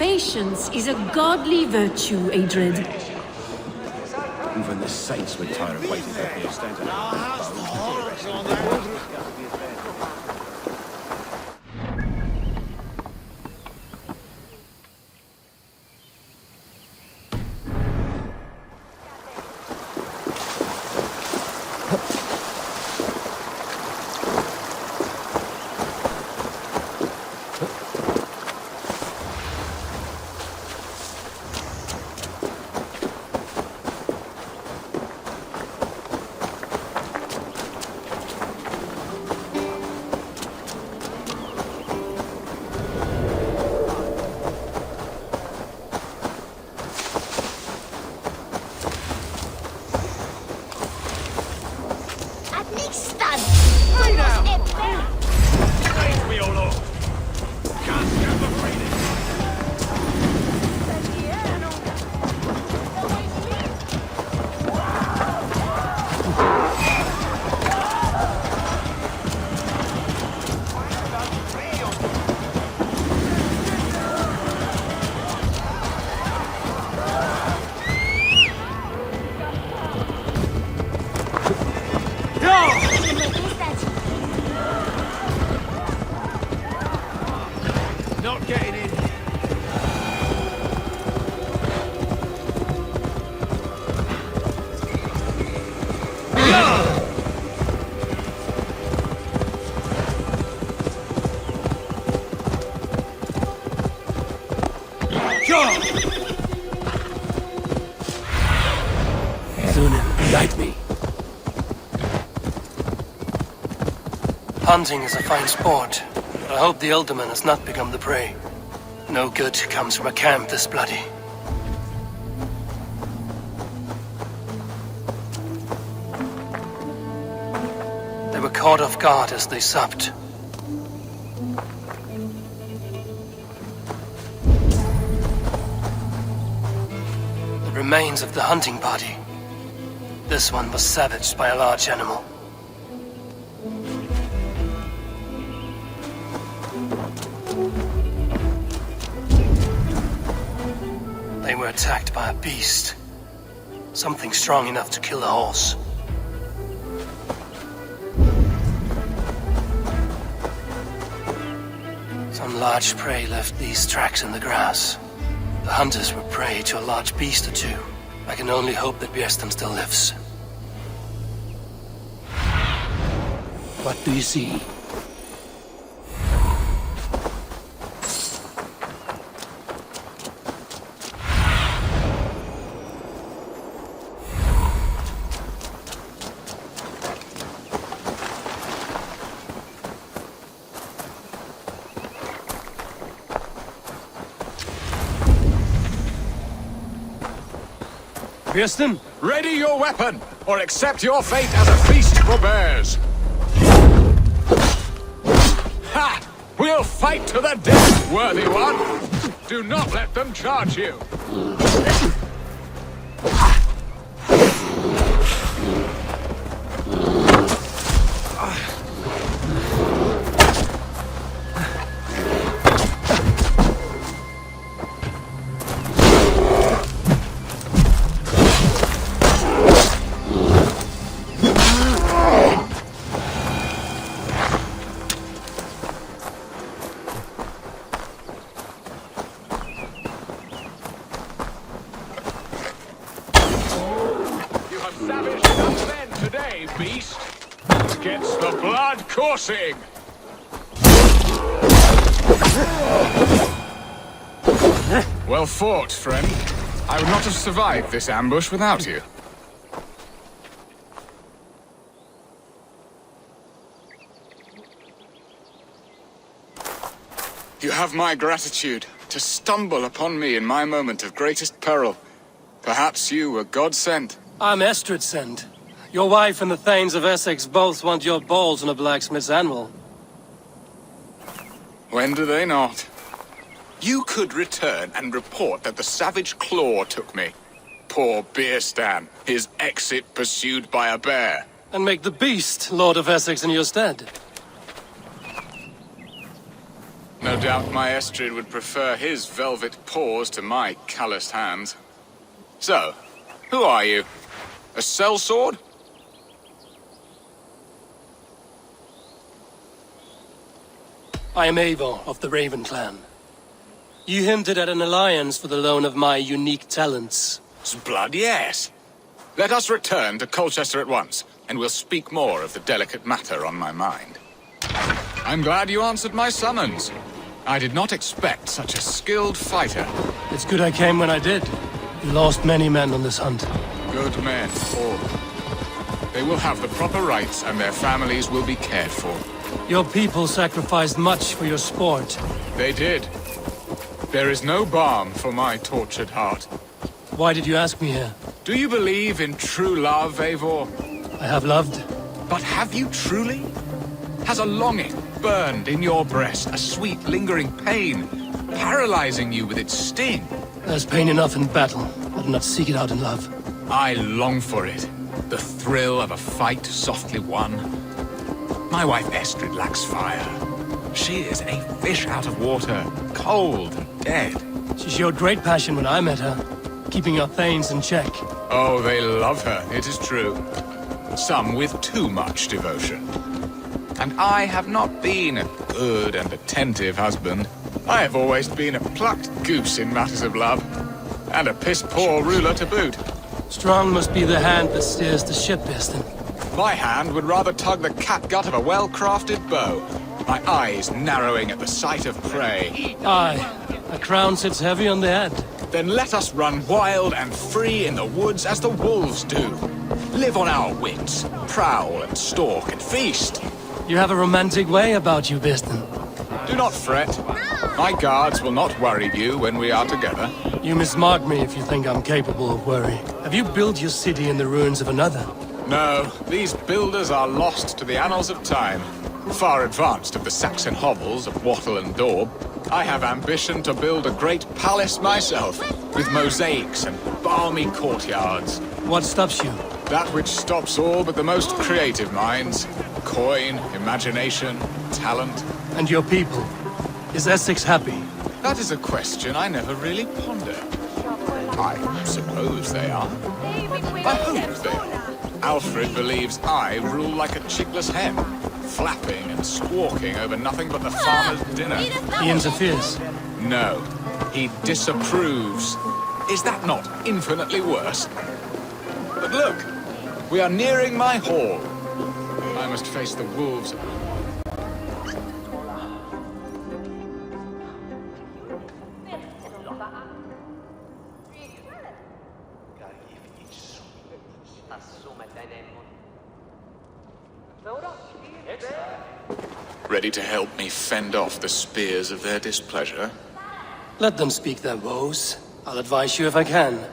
Patience is a godly virtue, Adred. Even the saints would tire of waiting for Bierstand to Hunting is a fine sport, but I hope the alderman has not become the prey. No good comes from a camp this bloody. They were caught off guard as they supped. The remains of the hunting party. This one was savaged by a large animal. They were attacked by a beast. Something strong enough to kill a horse. Some large prey left these tracks in the grass. The hunters were prey to a large beast or two. I can only hope that Biersten still lives. What do you see? Biersten? Ready your weapon, or accept your fate as a feast for bears! Ha! We'll fight to the death, worthy one! Do not let them charge you! Beast gets the blood coursing. Well fought, friend. I would not have survived this ambush without you. You have my gratitude to stumble upon me in my moment of greatest peril. Perhaps you were God sent. I'm Estrid sent. Your wife and the Thanes of Essex both want your balls on a blacksmith's anvil. When do they not? You could return and report that the savage claw took me. Poor Bierstand, his exit pursued by a bear. And make the beast Lord of Essex in your stead. No No doubt my Estrid would prefer his velvet paws to my calloused hands. So, who are you? A sellsword? I am Eivor of the Raven clan. You hinted at an alliance for the loan of my unique talents. Blood, yes. Let us return to Colchester at once, and we'll speak more of the delicate matter on my mind. I'm glad you answered my summons. I did not expect such a skilled fighter. It's good I came when I did. You lost many men on this hunt. Good men, all. They will have the proper rights, and their families will be cared for. Your people sacrificed much for your sport. They did. There is no balm for my tortured heart. Why did you ask me here? Do you believe in true love, Eivor? I have loved. But have you truly? Has a longing burned in your breast, a sweet lingering pain, paralyzing you with its sting? There's pain enough in battle. I do not seek it out in love. I long for it. The thrill of a fight softly won. My wife Estrid lacks fire. She is a fish out of water, cold and dead. She showed great passion when I met her, keeping her thanes in check. Oh, they love her, it is true. Some with too much devotion. And I have not been a good and attentive husband. I have always been a plucked goose in matters of love. And a piss-poor ruler to boot. Strong must be the hand that steers the ship, Bierstan. My hand would rather tug the catgut of a well-crafted bow. My eyes narrowing at the sight of prey. Aye, a crown sits heavy on the head. Then let us run wild and free in the woods as the wolves do. Live on our wits, prowl and stalk and feast. You have a romantic way about you, Bierstan. Do not fret. My guards will not worry you when we are together. You mismark me if you think I'm capable of worry. Have you built your city in the ruins of another? No, these builders are lost to the annals of time. Far advanced of the Saxon hovels of Wattle and Daub, I have ambition to build a great palace myself, with mosaics and balmy courtyards. What stops you? That which stops all but the most creative minds. Coin, imagination, talent. And your people? Is Essex happy? That is a question I never really pondered. I suppose they are. I hope they are. Alfred believes I rule like a chickless hen, flapping and squawking over nothing but the farmer's dinner. He interferes? No, he disapproves. Is that not infinitely worse? But look, we are nearing my hall. I must face the wolves. Ready to help me fend off the spears of their displeasure? Let them speak their woes. I'll advise you if I can.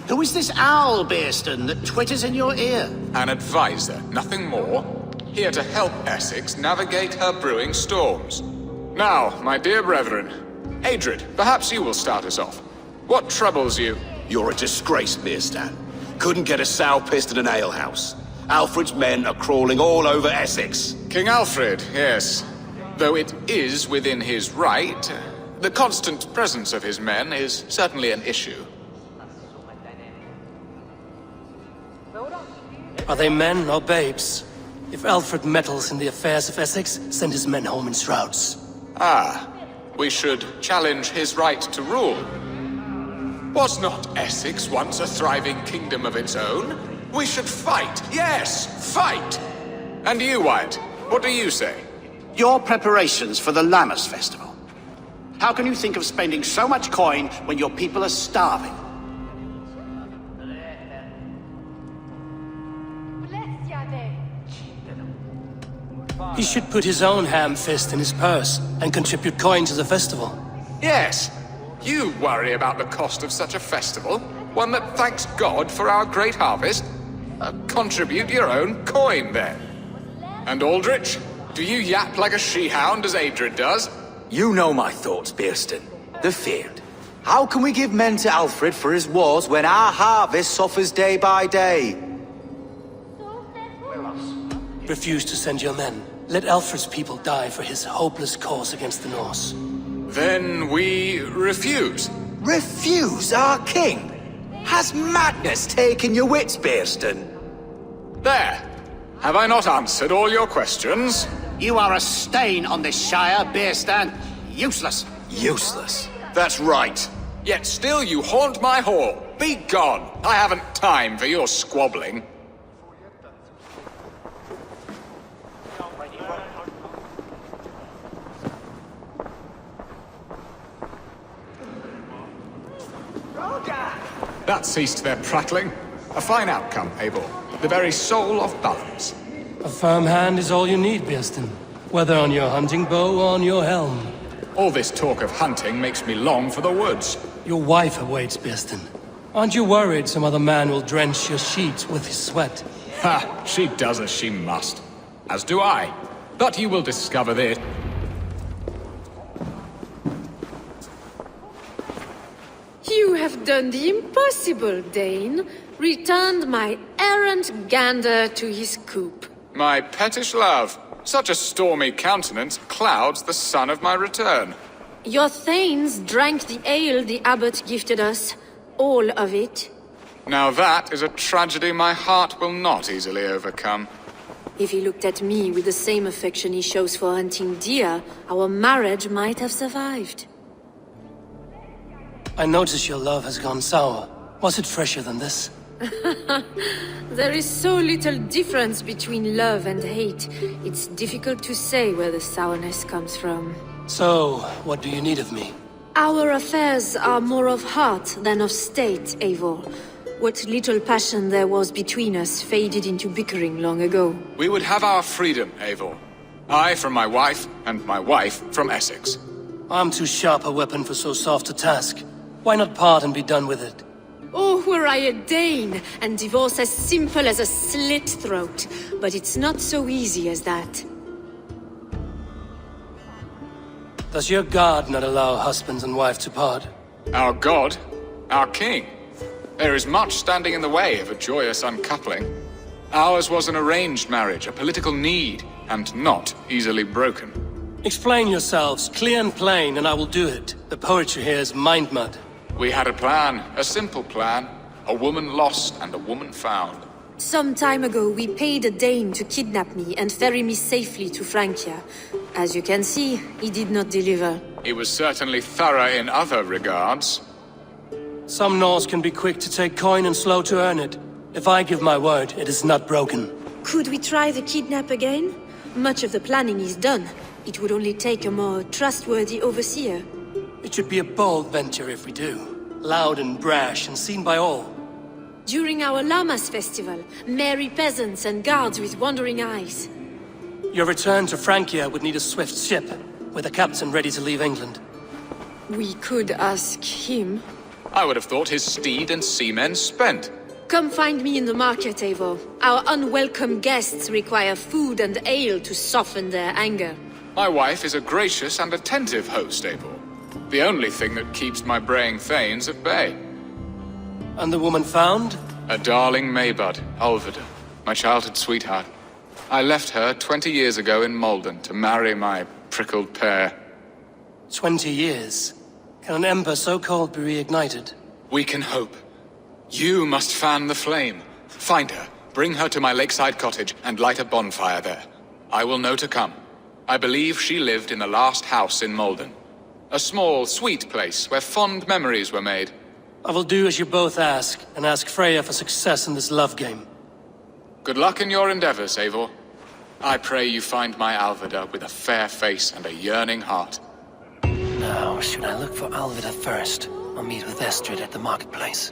Who is this owl, Bierstan, that twitters in your ear? An advisor, nothing more. Here to help Essex navigate her brewing storms. Now, my dear brethren, Adrid, perhaps you will start us off. What troubles you? You're a disgrace, Bierstan. Couldn't get a sow pissed in an alehouse. Alfred's men are crawling all over Essex. King Alfred, yes. Though it is within his right, the constant presence of his men is certainly an issue. Are they men or babes? If Alfred meddles in the affairs of Essex, send his men home in shrouds. Ah, we should challenge his right to rule. Was not Essex once a thriving kingdom of its own? We should fight, yes, fight! And you, Wyatt, what do you say? Your preparations for the Lammas festival. How can you think of spending so much coin when your people are starving? He should put his own ham fist in his purse and contribute coin to the festival. Yes, you worry about the cost of such a festival, one that thanks God for our great harvest. Contribute your own coin, then. And Aldrich, do you yap like a she-hound as Adrid does? You know my thoughts, Bierstan. The field. How can we give men to Alfred for his wars when our harvest suffers day by day? Refuse to send your men. Let Alfred's people die for his hopeless cause against the Norse. Then we refuse. Refuse our king? Has madness taken your wits, Bierston? There. Have I not answered all your questions? You are a stain on this shire, Bierstan. Useless. Useless. That's right. Yet still you haunt my hall. Be gone. I haven't time for your squabbling. That ceased their prattling. A fine outcome, Abel. The very soul of balance. A firm hand is all you need, Bierstan. Whether on your hunting bow or on your helm. All this talk of hunting makes me long for the woods. Your wife awaits, Bierstan. Aren't you worried some other man will drench your sheets with his sweat? Ha! She does as she must. As do I. But you will discover this. You have done the impossible, Dane. Returned my errant gander to his coop. My pettish love. Such a stormy countenance clouds the sun of my return. Your thanes drank the ale the abbot gifted us. All of it. Now that is a tragedy my heart will not easily overcome. If he looked at me with the same affection he shows for hunting deer, our marriage might have survived. I notice your love has gone sour. Was it fresher than this? There is so little difference between love and hate. It's difficult to say where the sourness comes from. So, what do you need of me? Our affairs are more of heart than of state, Eivor. What little passion there was between us faded into bickering long ago. We would have our freedom, Eivor. I from my wife, and my wife from Essex. I'm too sharp a weapon for so soft a task. Why not part and be done with it? Oh, were I a Dane, and divorce as simple as a slit throat. But it's not so easy as that. Does your god not allow husbands and wife to part? Our god? Our king? There is much standing in the way of a joyous uncoupling. Ours was an arranged marriage, a political need, and not easily broken. Explain yourselves, clear and plain, and I will do it. The poetry here is mind mud. We had a plan, a simple plan. A woman lost and a woman found. Some time ago, we paid a Dane to kidnap me and ferry me safely to Francia. As you can see, he did not deliver. He was certainly thorough in other regards. Some Norse can be quick to take coin and slow to earn it. If I give my word, it is not broken. Could we try the kidnap again? Much of the planning is done. It would only take a more trustworthy overseer. It should be a bold venture if we do. Loud and brash and seen by all. During our Llamas festival, merry peasants and guards with wandering eyes. Your return to Francia would need a swift ship, with a captain ready to leave England. We could ask him. I would have thought his steed and seamen spent. Come find me in the market, Eivor. Our unwelcome guests require food and ale to soften their anger. My wife is a gracious and attentive host, Eivor. The only thing that keeps my braying thanes at bay. And the woman found? A darling Maybud, Ulvida, my childhood sweetheart. I left her 20 years ago in Malden to marry my prickled pair. 20 years? Can an ember so cold be reignited? We can hope. You must fan the flame. Find her, bring her to my lakeside cottage, and light a bonfire there. I will know to come. I believe she lived in the last house in Malden. A small, sweet place where fond memories were made. I will do as you both ask, and ask Freya for success in this love game. Good luck in your endeavors, Eivor. I pray you find my Alvida with a fair face and a yearning heart. Now, should I look for Alvida first, or meet with Estrid at the marketplace?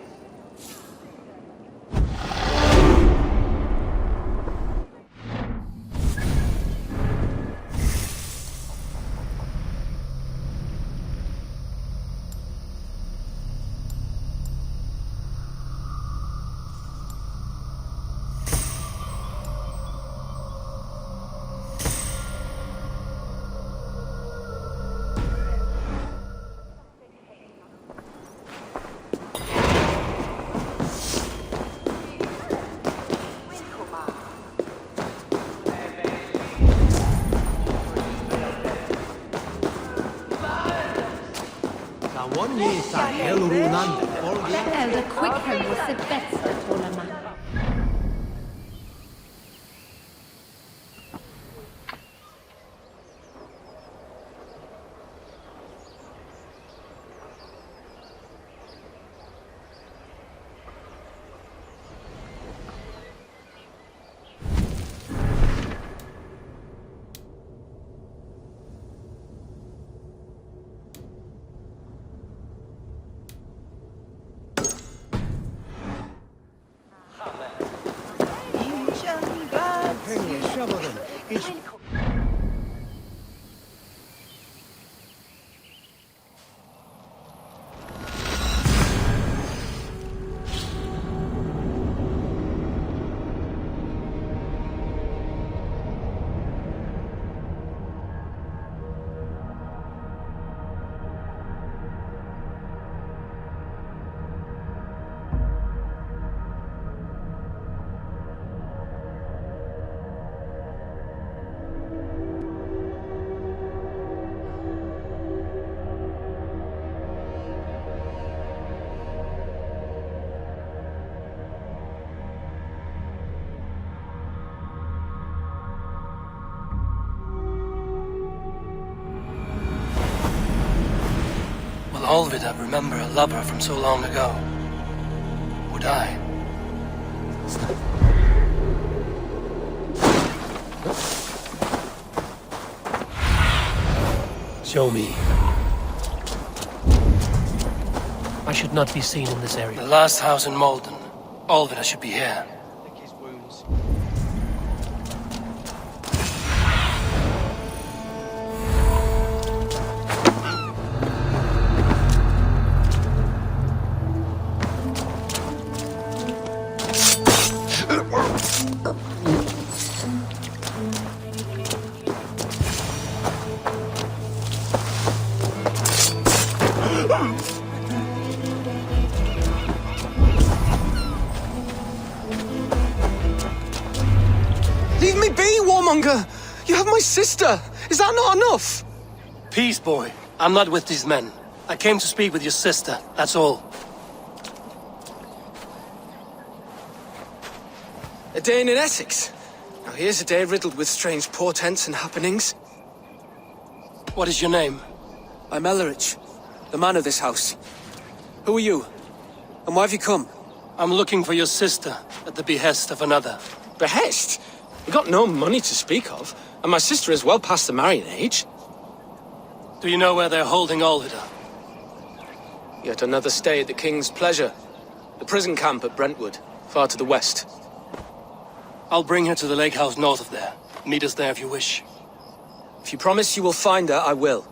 The quicker was the bästa tålarna. All of it, I remember a lover from so long ago. Would I? Show me. I should not be seen in this area. The last house in Malden. All of it, I should be here. Leave me be, warmonger! You have my sister! Is that not enough? Peace, boy. I'm not with these men. I came to speak with your sister, that's all. A day in Essex. Now here's a day riddled with strange portents and happenings. What is your name? I'm Ellerich, the man of this house. Who are you? And why have you come? I'm looking for your sister at the behest of another. Behest? We got no money to speak of, and my sister is well past the marrying age. Do you know where they're holding Olvida? Yet another stay at the King's pleasure. The prison camp at Brentwood, far to the west. I'll bring her to the lake house north of there. Meet us there if you wish. If you promise you will find her, I will.